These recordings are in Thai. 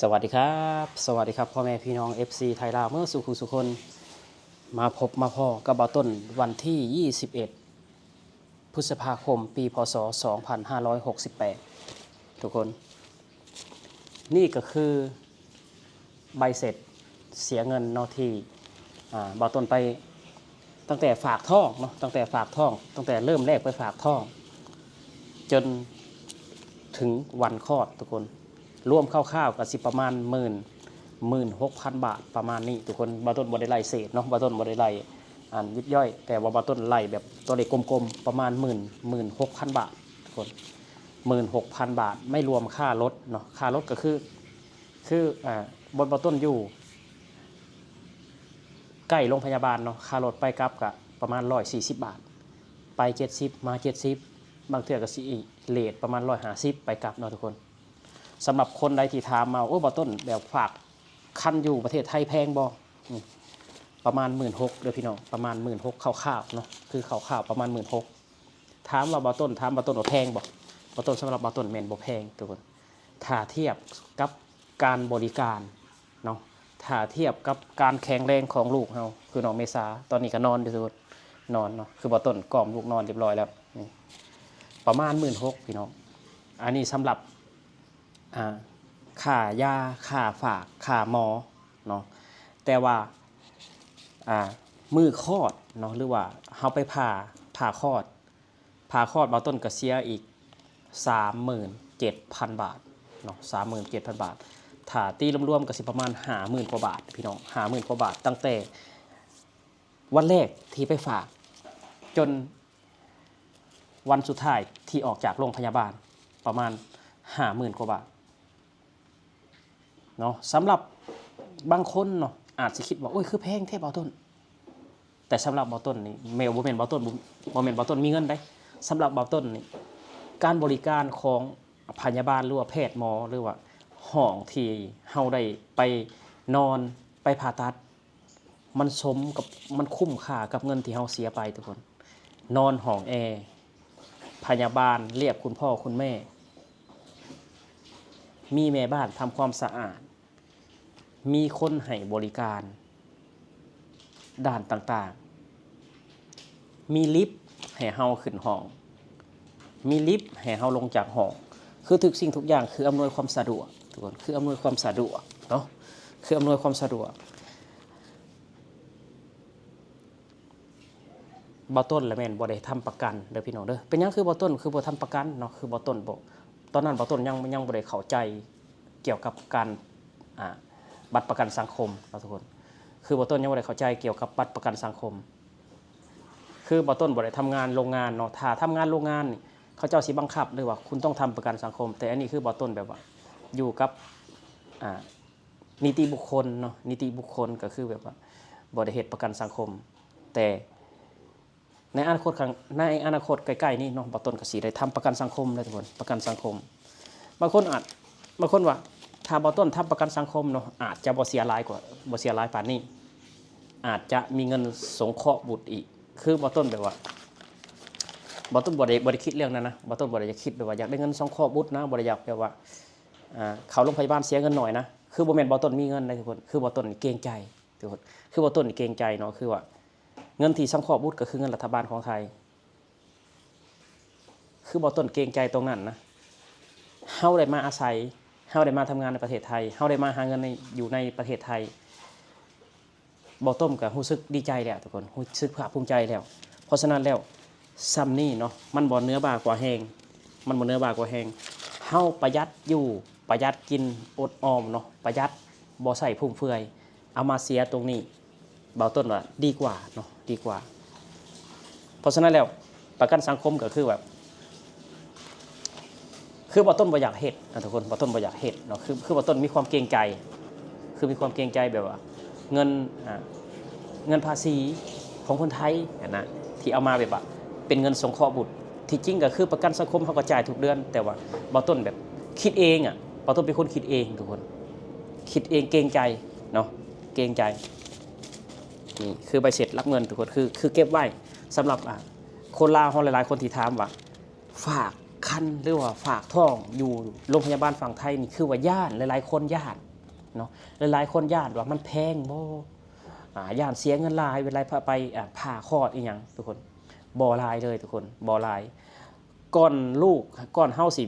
สวัสดีครับสวัสดีครับพ่อแม่พี่น้อง FC ไทยลาวเมื่อสุขุสุคนมาพบมาพ่อกับเบาต้นวันที่ 21 พฤษภาคมปีพศ 2568 ทุกคนนี่ก็คือใบเสร็จเสียเงินเนาะที่เบาต้นไปตั้งแต่ฝากท่องเนาะตั้งแต่ฝากท่องตั้งแต่เริ่มแรกไปฝากท่องจนถึงวันคลอดทุกคนรวมคร่าวๆกับสิประมาณ16,000 บาทประมาณนี้ทุกคนบาต้นบริไลเศษเนาะบาต้นบริไลยิบย่อยแต่ว่าบาต้นไล่แบบตัวเลขกลมๆประมาณ16,000 บาททุกคน16,000 บาทไม่รวมค่ารถเนาะค่ารถก็คือบนบาต้นอยู่ใกล้โรงพยาบาลเนาะค่ารถไปกลับกับประมาณ140 บาทไป70มา70บางเทื่อก็สิเลทประมาณ150ไปกลับเนาะทุกคนสำหรับคนใดที่ถามมาโอ้บอต้นแบบฝากคันอยู่ประเทศไทยแพงบ่ประมาณ16,000เด้อพี่น้องประมาณ16,000คร่าวๆเนาะคือคร่าวๆประมาณ16,000ถามว่าบอต้นถามบอต้นว่าแพงบ่บอต้นสำหรับบอต้นแม่นบ่แพงทุกคนถ้าเทียบกับการบริการเนาะถ้าเทียบกับการแข็งแรงของลูกเฮาคือน้องเมษาตอนนี้ก็นอนอยู่ทุกคนนอนเนาะคือบอต้นกล่อมลูกนอนเรียบร้อยแล้วนี่ประมาณ16,000พี่น้องอันนี้สำหรับค่ายาค่าฝากค่าหมอเนาะแต่ว่ามือคลอดเนาะหรือว่าเฮาไปผ่าคลอดเบาต้นก็เสียอีก 37,000 บาทเนาะ 37,000 บาทถ้าตีรวมๆก็สิประมาณ 50,000 กว่าบาทพี่น้อง 50,000 กว่าบาทตั้งแต่วันแรกที่ไปฝากจนวันสุดท้ายที่ออกจากโรงพยาบาลประมาณ 50,000 กว่าบาทเนาะสำหรับบางคนเนาะอาจจะคิดว่าโอ้ยคือแพงแท้เบาต้นแต่สำหรับเบาต้นนี่แมวบ่แม่นเบาต้นบ่แม่นเบาต้นมีเงินได้สำหรับเบาต้นนี่การบริการของพยาบาลหรือว่าแพทย์หมอหรือว่าห้องที่เฮาได้ไปนอนไปผ่าตัดมันสมกับมันคุ้มค่ากับเงินที่เฮาเสียไปทุกคนนอนห้องแอร์พยาบาลเรียกคุณพ่อคุณแม่มีแม่บ้านทำความสะอาดมีคนให้บริการด้านต่างๆมีลิฟต์ให้เฮาขึ้นห้องมีลิฟต์ให้เฮาลงจากห้องคือทุกสิ่งทุกอย่างคืออำนวยความสะดวกทุกคนคืออำนวยความสะดวกเนาะคืออำนวยความสะดวกบ่ต้นและแม่นบ่ได้ทำประกันเด้อพี่น้องเด้อเป็นหยังคือบ่ต้นคือบ่ทำประกันเนาะคือบ่ต้นบ่ตอนนั้นบ่ต้นยังบ่ได้เข้าใจเกี่ยวกับการบัตรประกันสังคมทุกคนคือบอต้นยังไม่ได้เข้าใจเกี่ยวกับบัตรประกันสังคมคือบอต้นบ่ได้ทำงานโรงงานเนาะถ้าทำงานโรงงานเขาเจ้าสิบังคับเลยว่าคุณต้องทำประกันสังคมแต่อันนี้คือบอต้นแบบว่าอยู่กับนิติบุคคลเนาะนิติบุคคลก็คือแบบว่าบ่ได้เฮ็ดประกันสังคมแต่ในอนาคตใกล้ๆนี่เนาะบอต้นก็สิได้ทำประกันสังคมเลยทุกคนประกันสังคมบางคนว่าถ้าบอต้นทำประกันสังคมเนาะอาจจะบ่เสียหลายป่านนี้อาจจะมีเงินสงเคราะห์บุตรอีกคือบอต้นแบบว่าบอต้นบ่ได้คิดเรื่องนั้นนะบอต้นบ่ได้คิดแบบว่าอยากได้เงินสงเคราะห์บุตรนะบ่ได้อยากแบบว่าเขาโรงพยาบาลเสียเงินหน่อยนะคือบ่แม่นบอต้นมีเงินนะทุกคนคือบอต้นเกรงใจทุกคนคือบอต้นเกรงใจเนาะคือว่าเงินที่สงเคราะห์บุตรก็คือเงินรัฐบาลของไทยคือบอต้นเกรงใจตรงนั้นนะเฮาได้มาอาศัยเฮาได้มาทำงานในประเทศไทยเฮาได้มาหาเงินอยู่ในประเทศไทยบ่ต้มก็รู้สึกดีใจแล้วทุกคนรู้สึกภาคภูมิใจแล้วเพราะฉะนั้นแล้วซ้ำนี่เนาะมันบ่เนื้อบากว่าแห้งเฮาประหยัดอยู่ประหยัดกินอดออมเนาะประหยัดบ่ใส่ฟุ่มเฟือยเอามาเสียตรงนี้เบาต้นว่าดีกว่าเนาะดีกว่าเพราะฉะนั้นแล้วประกันสังคมก็คือแบบคือบอต้นบ่อยากเฮ็ดนะทุกคนบอต้นบ่อยากเฮ็ดเนาะคือบอต้นมีความเกรงใจคือมีความเกรงใจแบบว่าเงินภาษีของคนไทยนะที่เอามาแบบว่าเป็นเงินสงเคราะห์บุตรที่จริงก็คือประกันสังคมเขาก็จ่ายทุกเดือนแต่ว่าบอต้นแบบคิดเองบอต้นเป็นคนคิดเองทุกคนคิดเองเกรงใจเนาะเกรงใจนี่คือใบเสร็จรับเงินทุกคนคือเก็บไว้สำหรับคนลาวหลายๆคนที่ถามว่าฝาก คันหรือว่าฝากท้องอยู่โรงพยาบาลฝั่งไทยนี่คือว่าย่านหลายๆคนย่านเนาะหลายๆคนย่านว่ามันแพงบ่ย่านเสียเงินหลายเวลาไปผ่าคลอดอีหยังทุกคนบ่หลายเลยทุกคนบ่หลายก่อนลูกก่อนเฮาสิ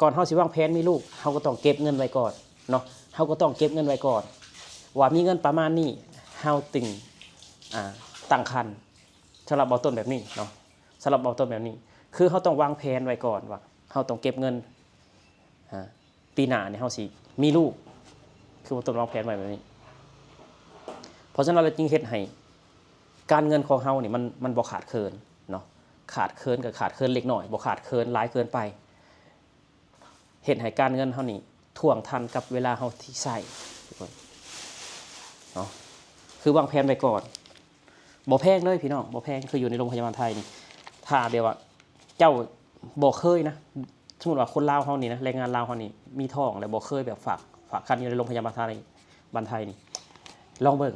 ก่อนเฮาสิวางแผนมีลูกเฮาก็ต้องเก็บเงินไว้ก่อนเนาะเฮาก็ต้องเก็บเงินไว้ก่อนว่ามีเงินประมาณนี้เฮาตึงตั้งครรภ์สำหรับเบาต้นแบบนี้เนาะสำหรับเบาต้นแบบนี้คือเฮาต้องวางแผนไว้ก่อนว่าเฮาต้องเก็บเงินปีหน้าเนี่ยเฮาสิมีลูกคือเบาต้นวางแผนไว้แบบนี้เพราะฉะนั้นเราจึงเฮ็ดให้การเงินของเฮานี่มันบ่ขาดเคินเนาะขาดเคินกับขาดเคินเล็กน้อยบ่ขาดเคินหลายเกินไปเฮ็ดให้การเงินเฮานี่ท่วงทันกับเวลาเฮาที่ใช้ทุกคนเนาะคือวางแผนไว้ก่อนบ่แพงเลยพี่น้องบ่แพงคืออยู่ในโรงพยาบาลไทยนี่ถ้าแบบว่าเจ้าบ่เคยนะสมมุติว่าคนลาวเฮานี่นะแรงงานลาวเฮานี่มีท้องแล้วบ่เคยแบบฝากคันอยู่ในโรงพยาบาลไทยนี่ลองเบิ่ง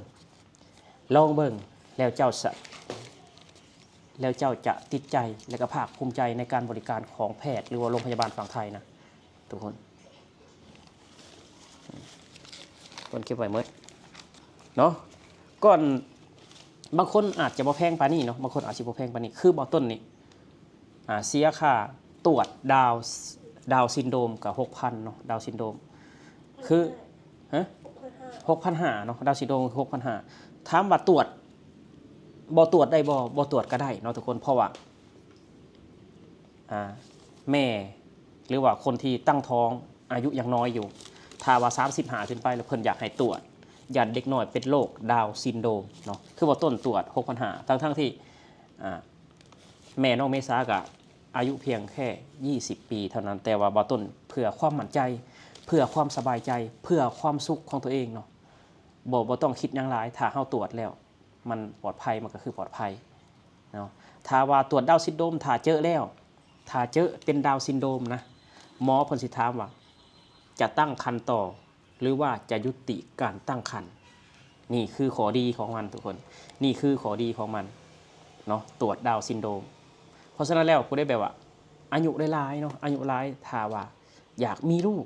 แล้วเจ้าจะติดใจและก็ภาคภูมิใจในการบริการของแพทย์หรือว่าโรงพยาบาลฝั่งไทยนะทุกคนเก็บไว้หมดเนาะก่อนบางคนอาจจะบ่แพงปานนี้เนาะบางคนอาจจะบ่แพงปานนี้คือบ่ต้นนี่เสียค่าตรวจดาวซินโดรมกับ 6,000 เนาะดาวซินโดรมคือ6,500 เนาะดาวซินโดรม 6,500 ถามว่าตรวจบ่ตรวจได้บ่ตรวจก็ได้เนาะทุกคนเพราะว่าแม่หรือว่าคนที่ตั้งท้องอายุยังน้อยอยู่ถ้าว่า35ขึ้นไปแล้วเพิ่นอยากให้ตรวจยันเด็กน้อยเป็นโรคดาวซินโดรมเนาะคือว่าต้นตรวจ 6,500 ทั้งที่แม่น้องเมษาก็อายุเพียงแค่20 ปีเท่านั้นแต่ว่าบ่ต้นเพื่อความมั่นใจเพื่อความสบายใจเพื่อความสุขของตัวเองเนาะบ่ต้องคิดหยังหลายถ้าเฮาตรวจแล้วมันปลอดภัยมันก็คือปลอดภัยเนาะถ้าว่าตรวจดาวซินโดรมถ้าเจอแล้วถ้าเจอเป็นดาวซินโดรมนะหมอเพิ่นสิถามว่าจะตั้งครรภ์ต่อหรือว่าจะยุติการตั้งครรภ์นี่คือข้อดีของมันทุกคนนี่คือข้อดีของมันเนาะตรวจดาวซินโดรมเพราะฉะนั้นแล้วผู้ได้แบบว่าอายุหลายๆเนาะอายุหลายถ้าว่าอยากมีลูก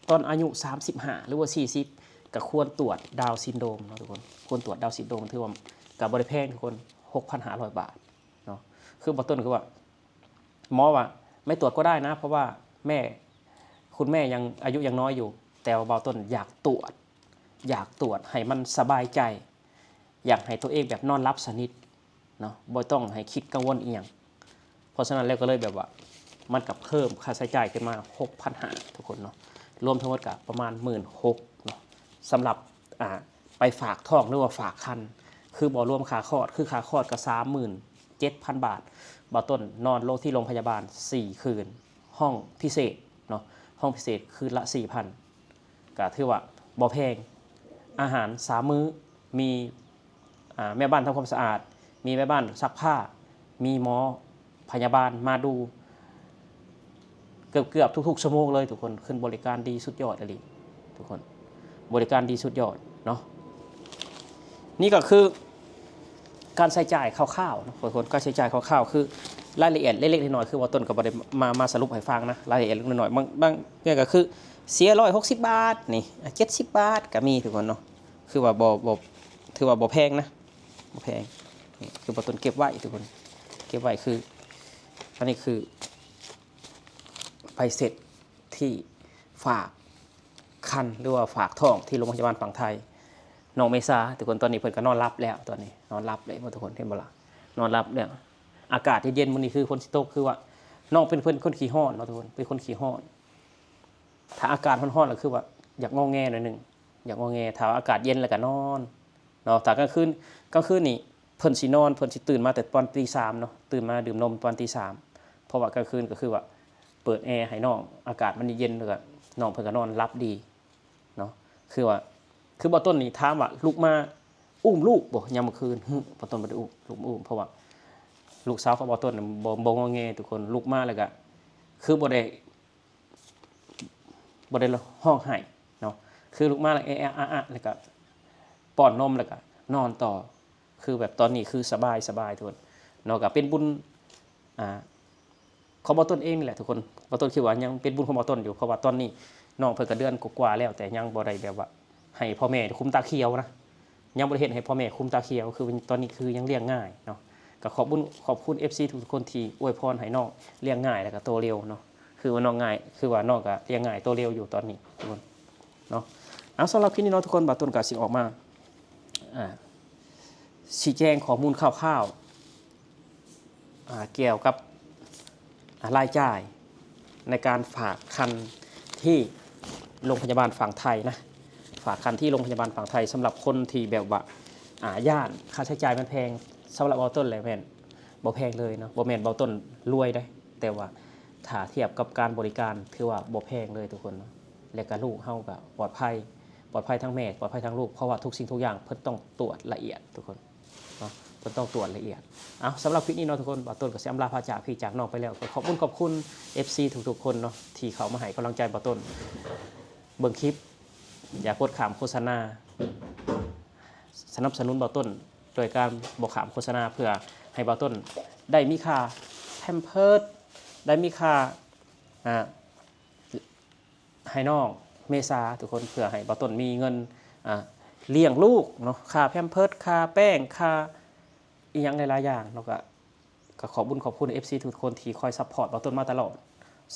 ตอนอายุ35หรือว่า40ก็ควรตรวจดาวซินโดรมเนาะทุกคนควรตรวจดาวซินโดรมถือว่าก็บ่ได้แพงทุกคน 6,500 บาทเนาะคือบ่ต้นคือว่าหมอว่าไม่ตรวจก็ได้นะเพราะว่าคุณแม่ยังอายุยังน้อยอยู่แต่ว่าเบาต้นอยากตรวจให้มันสบายใจอยากให้ตัวเองแบบนอนรับสนิทเนาะบ่ต้องให้คิดกังวลอีหยังเพราะฉะนั้นแล้วก็เลยแบบว่ามันกับเพิ่มค่าใช้จ่ายขึ้นมา 6,500 ทุกคนเนาะรวมทั้งหมดก็ประมาณ 16,000 เนาะสำหรับไปฝากท้องหรือว่าฝากคันคือบ่รวมค่าคลอดคือค่าคลอดก็ 37,000 บาทเบาต้นนอนที่โรงพยาบาล4คืนห้องพิเศษเนาะห้องพิเศษคืนละ 4,000 ก็ถือว่าบ่แพงอาหาร3มื้อมีแม่บ้านทำความสะอาดมีแม่บ้านซักผ้ามีหมอพยาบาลมาดูเกือบทุกๆชั่วโมงเลยทุกคนขึ้นบริการดีสุดยอดเลยทุกคนบริการดีสุดยอดเนาะนี่ก็คือการใช้จ่ายคร่าวๆนะทุกคนการใช้จ่ายคร่าวๆคือรายละเอียดเล็กๆน้อยๆคือว่าต้นก็บ่ได้มาสรุปให้ฟังนะรายละเอียดเล็กน้อยๆบางเนี่ยก็คือเสีย160 บาทนี่70 บาทก็มีทุกคนเนาะคือว่าบ่ถือว่าบ่แพงนะบ่แพงนี่คือบ่ต้นเก็บไว้ทุกคนเก็บไว้คืออันนี้คือใบเสร็จที่ฝากคันหรือว่าฝากท้องที่โรงพยาบาลฝั่งไทยน้องเมษาทุกคนตอนนี้เพิ่นก็นอนรับแล้วตอนนี้นอนรับเลยทุกคนเห็นบ่ล่ะนอนรับแล้วอากาศเย็นๆมื้อนี้คือฝนสิตกคือว่าน้องเป็นคนขี้ร้อนเนาะทุกคนเป็นคนขี้ร้อนถ้าอากาศร้อนๆก็คือว่าอยากงอแงหน่อยนึงอยากงอแงถ้าอากาศเย็นแล้วก็นอนเนาะถ้ากลางคืนนี่เพิ่นสินอนเพิ่นสิตื่นมาแต่ตอนตี 3เนาะตื่นมาดื่มนมตอนตี 3เพราะว่ากลางคืนก็คือว่าเปิดแอร์ให้น้องอากาศมันเย็นแล้วก็น้องเพิ่นก็นอนรับดีเนาะคือว่าคือบ่ต้นนี่ถามว่าลูกมาอุ้มลูกบ่ยามมื้อคืนบ่ต้นบ่ได้อุ้มลูกอุ้มเพราะว่าลูกสาวของบ่ต้นบ่งอแงทุกคนลูกมาแล้วก็คือบ่ได้ร้องไห้เนาะคือลูกมาแล้วแอะๆอะๆแล้วก็ป้อนนมแล้วก็นอนต่อคือแบบตอนนี้คือสบายทุกคน เนาะก็เป็นบุญอ่าของบ่ต้นเองนี่แหละทุกคนบ่ต้นคิดว่ายังเป็นบุญของบ่ต้นอยู่เพราะว่าตอนนี้น้องเพิ่นก็เดือนกว่าๆแล้วแต่ยังบ่ได้แบบว่าให้พ่อแม่คุมตาเขียวนะยังบ่ได้เฮ็ดให้พ่อแม่คุมตาเขียวคือตอนนี้คือยังเลี้ยงง่ายเนาะก็ขอบคุณ FC ทุกคนที่อวยพรให้น้องเลี้ยงง่ายแล้วก็โตเร็วเนาะคือว่าน้องง่ายคือว่าน้องก็เลี้ยงง่ายโตเร็วอยู่ตอนนี้ทุกคนเนาะเอาสำหรับคลิปนี้เนาะทุกคนบ่ต้นก็สิออกมาชี้แจงข้อมูลคร่าวๆเกี่ยวกับรายจ่ายในการฝากคันที่โรงพยาบาลฝั่งไทยนะฝากคันที่โรงพยาบาลฝั่งไทยสำหรับคนที่แบบว่าย่านค่าใช้จ่ายมันแพงสำหรับเบาต้นเลยแม่นบ่แพงเลยเนาะบ่แม่นเบาต้นรวยได้แต่ว่าถ้าเทียบกับการบริการถือว่าบ่แพงเลยทุกคนเนาะและก็ลูกเฮาก็ปลอดภัยทั้งแม่ปลอดภัยทั้งลูกเพราะว่าทุกสิ่งทุกอย่างเพิ่นต้องตรวจละเอียดทุกคนเนาะเพิ่นต้องตรวจละเอียดเอาสำหรับคลิปนี้เนาะทุกคนบ่ต้นก็สิอำลาพาจากพี่จากน้องไปแล้วขอบคุณ FC ทุกๆคนเนาะที่เขามาให้กำลังใจบ่ต้นเบิ่งคลิปอย่ากดข้ามโฆษณาสนับสนุนบ่ต้นโดยการบ่ข้ามโฆษณาเพื่อให้บ่ต้นได้มีค่าแพมเพิร์สได้มีค่าให้น้องเมษาทุกคนเพื่อให้บ่ต้นมีเงินเลี้ยงลูกเนาะค่าแพมเพิร์สค่าแป้งค่าอีหยังหลายๆอย่างเนาะก็ขอบคุณ FC ทุกคนที่คอยซัพพอร์ตบ่ต้นมาตลอด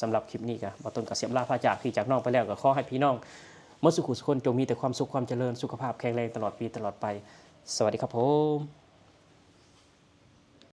สำหรับคลิปนี้ก็บ่ต้นก็เสียมลาพาจากพี่จากน้องไปแล้วก็ขอให้พี่น้องมดสุขุสุคนจงมีแต่ความสุขความเจริญสุขภาพแข็งแรงตลอดปีตลอดไปสวัสดีครับผม